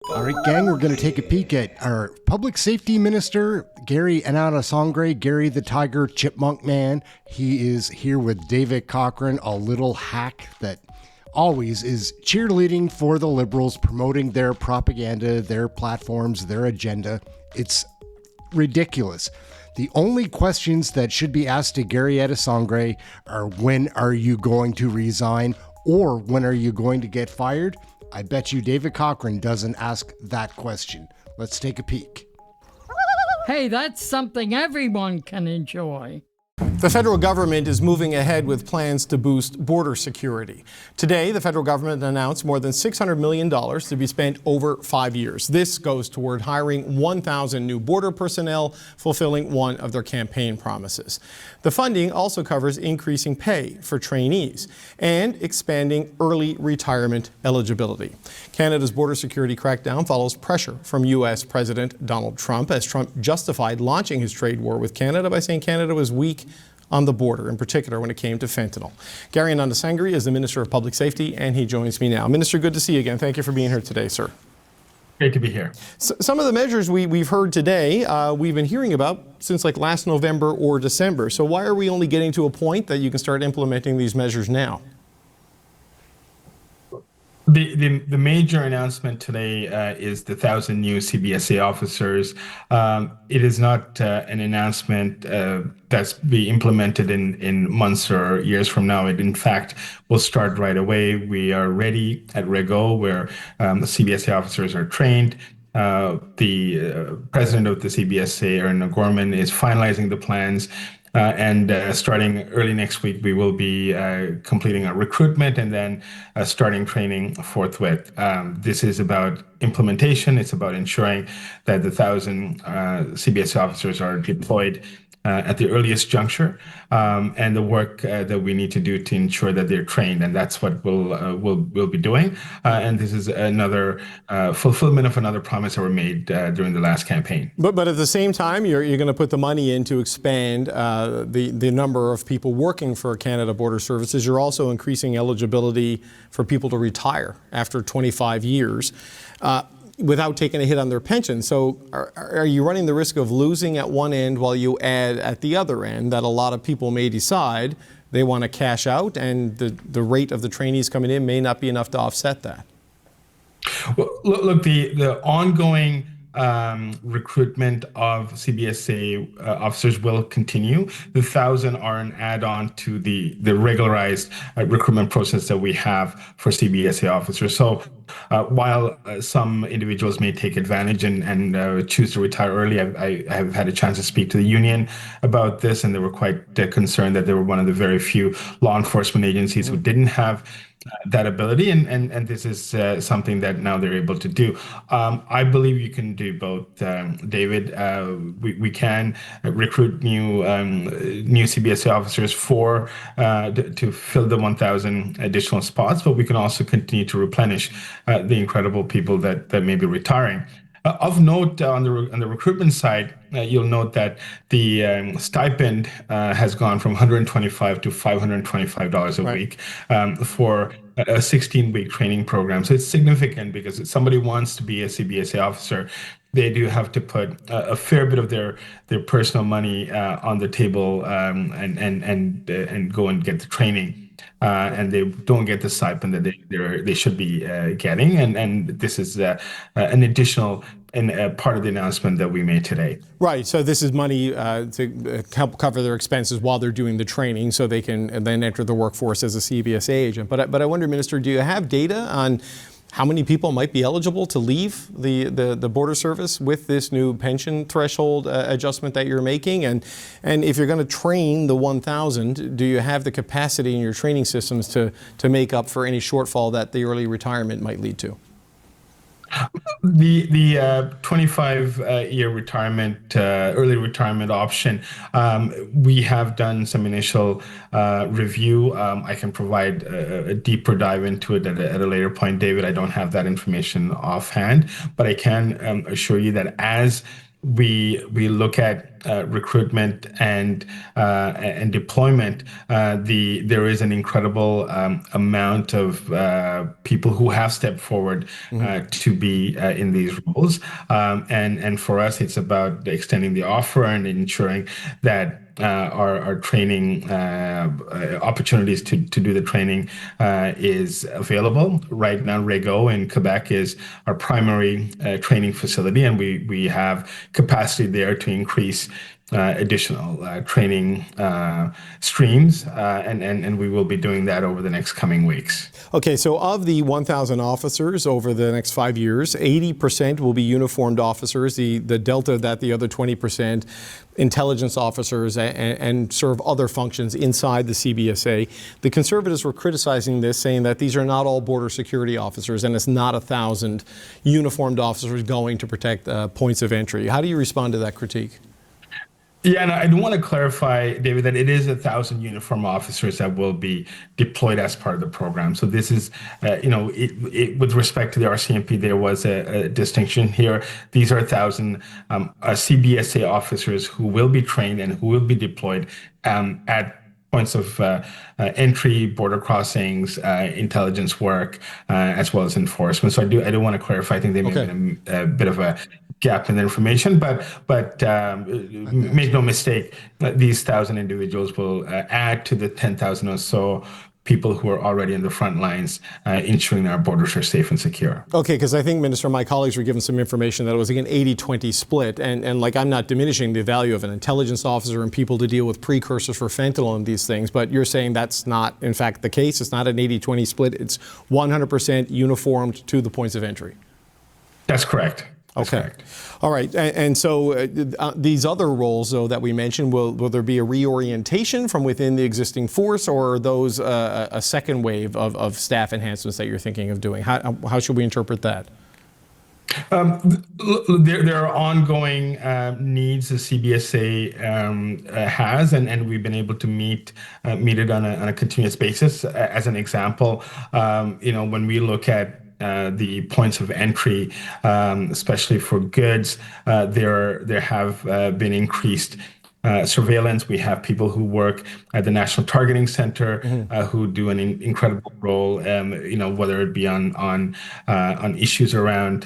All right, gang, we're going to take a peek at our Public Safety Minister, Gary Anandasangaree, Gary the Tiger Chipmunk Man. He is here with David Cochrane, a little hack that always is cheerleading for the Liberals, promoting their propaganda, their platforms, their agenda. It's ridiculous. The only questions that should be asked to Gary Anandasangaree are, when are you going to resign, or when are you going to get fired? I bet you David Cochrane doesn't ask that question. Let's take a peek. Hey, that's something everyone can enjoy. The federal government is moving ahead with plans to boost border security. Today, the federal government announced more than $600 million to be spent over 5 years. This goes toward hiring 1,000 new border personnel, fulfilling one of their campaign promises. The funding also covers increasing pay for trainees and expanding early retirement eligibility. Canada's border security crackdown follows pressure from U.S. President Donald Trump, as Trump justified launching his trade war with Canada by saying Canada was weak on the border, in particular when it came to fentanyl. Gary Anandasangaree is the Minister of Public Safety, and he joins me now. Minister, good to see you again. Thank you for being here today, sir. Great to be here. So, some of the measures we've heard today, we've been hearing about since like last November or December. So why are we only getting to a point that you can start implementing these measures now? The major announcement today is the 1,000 new CBSA officers. It is not an announcement that's be implemented in months or years from now. It, in fact, will start right away. We are ready at Rego, where the CBSA officers are trained. The president of the CBSA, Erin O'Gorman, is finalizing the plans. And starting early next week, we will be completing our recruitment and then starting training forthwith. This is about implementation. It's about ensuring that the 1,000 CBS officers are deployed at the earliest juncture, and the work that we need to do to ensure that they're trained, and that's what we'll be doing. And this is another fulfillment of another promise that were made during the last campaign. But at the same time, you're going to put the money in to expand the number of people working for Canada Border Services. You're also increasing eligibility for people to retire after 25 years. Without taking a hit on their pension. So are you running the risk of losing at one end while you add at the other end, that a lot of people may decide they want to cash out and the rate of the trainees coming in may not be enough to offset that? Well, look, the ongoing recruitment of CBSA officers will continue. The 1,000 are an add-on to the regularized recruitment process that we have for CBSA officers. So while some individuals may take advantage and choose to retire early, I have had a chance to speak to the union about this, and they were quite concerned that they were one of the very few law enforcement agencies who didn't have that ability, and this is something that now they're able to do. I believe you can do both, David. We can recruit new CBSA officers to fill the 1,000 additional spots, but we can also continue to replenish the incredible people that may be retiring. Of note, on the recruitment side, you'll note that the stipend has gone from $125 to $525 a week for a 16-week training program. So it's significant, because if somebody wants to be a CBSA officer, they do have to put a fair bit of their personal money on the table and go and get the training. And they don't get the stipend that they should be getting, and this is an additional part of the announcement that we made today. Right. So this is money to help cover their expenses while they're doing the training, so they can then enter the workforce as a CBSA agent. But I wonder, Minister, do you have data on how many people might be eligible to leave the border service with this new pension threshold adjustment that you're making? And if you're going to train the 1,000, do you have the capacity in your training systems to make up for any shortfall that the early retirement might lead to? The 25-year retirement, early retirement option, we have done some initial review. I can provide a deeper dive into it at a later point, David. I don't have that information offhand, but I can assure you that as we look at recruitment and deployment, there is an incredible amount of people who have stepped forward to be in these roles, and for us, it's about extending the offer and ensuring that our training opportunities to do the training is available. Right now, Rego in Quebec is our primary training facility, and we have capacity there to increase additional training streams, and we will be doing that over the next coming weeks. Okay, so of the 1,000 officers over the next 5 years, 80% will be uniformed officers. The delta of that, the other 20%, intelligence officers and serve other functions inside the CBSA. The Conservatives were criticizing this, saying that these are not all border security officers and it's not 1,000 uniformed officers going to protect points of entry. How do you respond to that critique? Yeah, and I do want to clarify, David, that it is 1,000 uniform officers that will be deployed as part of the program. So this is, with respect to the RCMP, there was a distinction here. These are 1,000 CBSA officers who will be trained and who will be deployed at points of entry, border crossings, intelligence work, as well as enforcement. So I do want to clarify. I think they may have been a bit of a gap in the information, but make no mistake, these 1,000 individuals will add to the 10,000 or so people who are already in the front lines, ensuring our borders are safe and secure. Okay, because I think, Minister, my colleagues were given some information that it was like an 80-20 split, and like I'm not diminishing the value of an intelligence officer and people to deal with precursors for fentanyl and these things, but you're saying that's not, in fact, the case. It's not an 80-20 split. It's 100% uniformed to the points of entry. That's correct. Okay. All right. And so these other roles, though, that we mentioned, will there be a reorientation from within the existing force, or are those a second wave of staff enhancements that you're thinking of doing? How should we interpret that? There are ongoing needs the CBSA has, and we've been able to meet it on a continuous basis. As an example, when we look at the points of entry, especially for goods, there have been increased surveillance. We have people who work at the National Targeting Center who do an incredible role, whether it be on issues around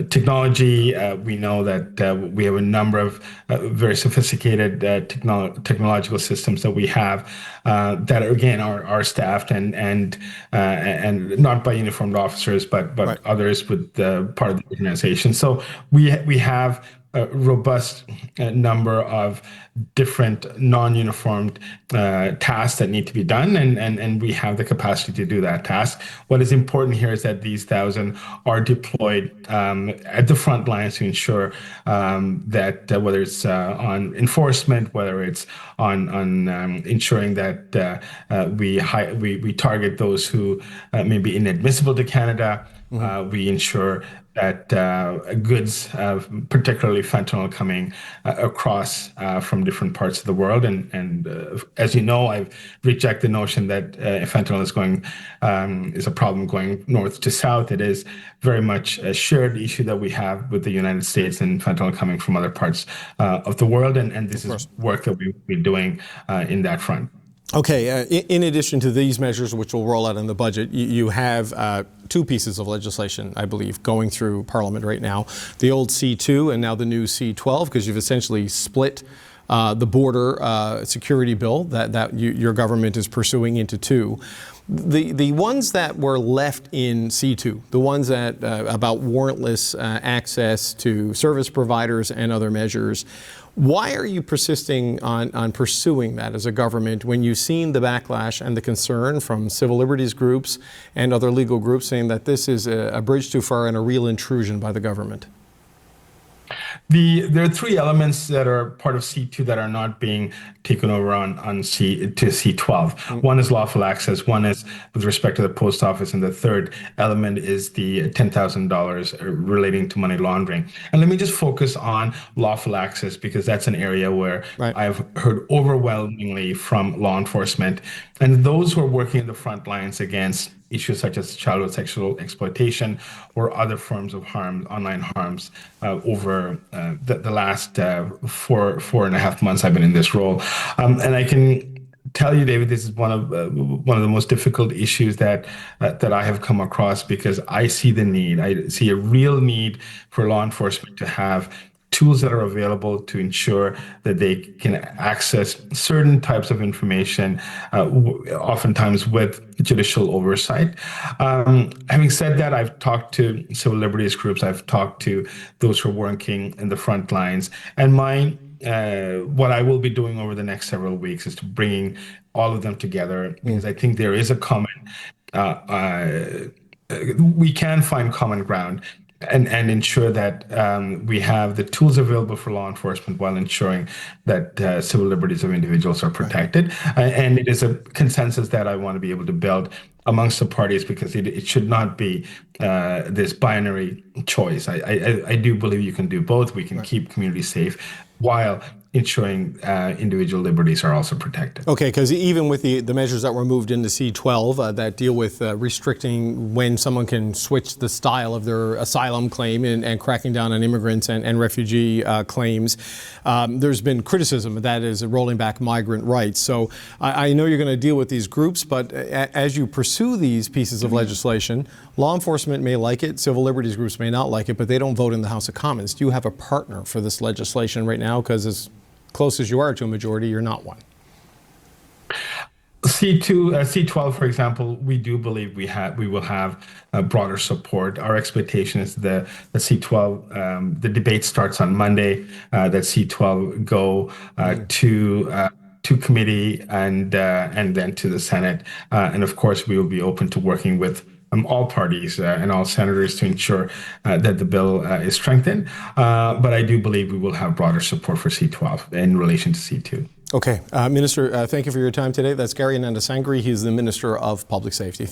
technology. We know that we have a number of very sophisticated technological systems that we have that again are staffed and not by uniformed officers, but right. Others with part of the organization. So we have a robust number of different non-uniformed tasks that need to be done, and we have the capacity to do that task. What is important here is that these 1,000 are deployed at the front lines to ensure that whether it's on enforcement, whether it's on ensuring that we target those who may be inadmissible to Canada, we ensure that goods, particularly fentanyl, coming across from different parts of the world. And as you know, I've rejected the notion that fentanyl is a problem going north to south. It is very much a shared issue that we have with the United States and fentanyl coming from other parts of the world. And this is work that we've been doing in that front. Okay, in addition to these measures, which will roll out in the budget, you have two pieces of legislation, I believe, going through Parliament right now. The old C2 and now the new C12, because you've essentially split the border security bill that your government is pursuing into two. The ones that were left in C2, the ones that about warrantless access to service providers and other measures, why are you persisting on pursuing that as a government when you've seen the backlash and the concern from civil liberties groups and other legal groups saying that this is a bridge too far and a real intrusion by the government? There are three elements that are part of C2 that are not being taken over on to C12. One is lawful access, one is with respect to the post office, and the third element is the $10,000 relating to money laundering. And let me just focus on lawful access, because that's an area where I've heard overwhelmingly from law enforcement and those who are working in the front lines against issues such as childhood sexual exploitation or other forms of harm, online harms, over the last 4.5 months I've been in this role. And I can tell you, David, this is one of the most difficult issues that I have come across, because I see the need. I see a real need for law enforcement to have tools that are available to ensure that they can access certain types of information, oftentimes with judicial oversight. Having said that, I've talked to civil liberties groups, I've talked to those who are working in the front lines, and what I will be doing over the next several weeks is to bringing all of them together, because I think there is a common, we can find common ground and ensure that we have the tools available for law enforcement while ensuring that civil liberties of individuals are protected. And it is a consensus that I want to be able to build amongst the parties, because it should not be this binary choice. I do believe you can do both. We can keep communities safe while ensuring individual liberties are also protected. Okay, because even with the measures that were moved into C-12 that deal with restricting when someone can switch the style of their asylum claim and cracking down on immigrants and refugee claims, there's been criticism that is rolling back migrant rights. So I know you're going to deal with these groups, but as you pursue these pieces of legislation, law enforcement may like it, civil liberties groups may not like it, but they don't vote in the House of Commons. Do you have a partner for this legislation right now? Because as close as you are to a majority, you're not one. C12, for example, we do believe we will have broader support. Our expectation is the C12, the debate starts on Monday, that C12 go to committee and then to the Senate. And of course, we will be open to working with all parties and all senators to ensure that the bill is strengthened. But I do believe we will have broader support for C12 in relation to C2. Okay. Minister, thank you for your time today. That's Gary Anandasangaree. He's the Minister of Public Safety.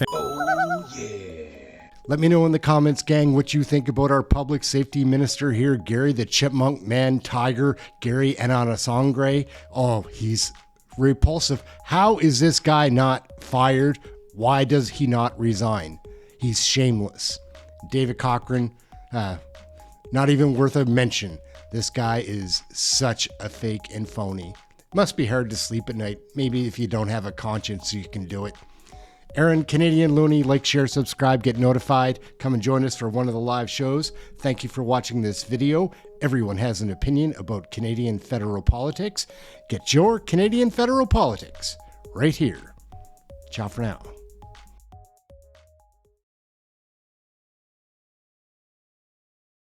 Let me know in the comments, gang, what you think about our public safety minister here, Gary the Chipmunk Man Tiger, Gary Anandasangaree. Oh, he's repulsive. How is this guy not fired? Why does he not resign? He's shameless. David Cochran, not even worth a mention. This guy is such a fake and phony. Must be hard to sleep at night. Maybe if you don't have a conscience, you can do it. Aaron, Canadian Looney, like, share, subscribe, get notified. Come and join us for one of the live shows. Thank you for watching this video. Everyone has an opinion about Canadian federal politics. Get your Canadian federal politics right here. Ciao for now.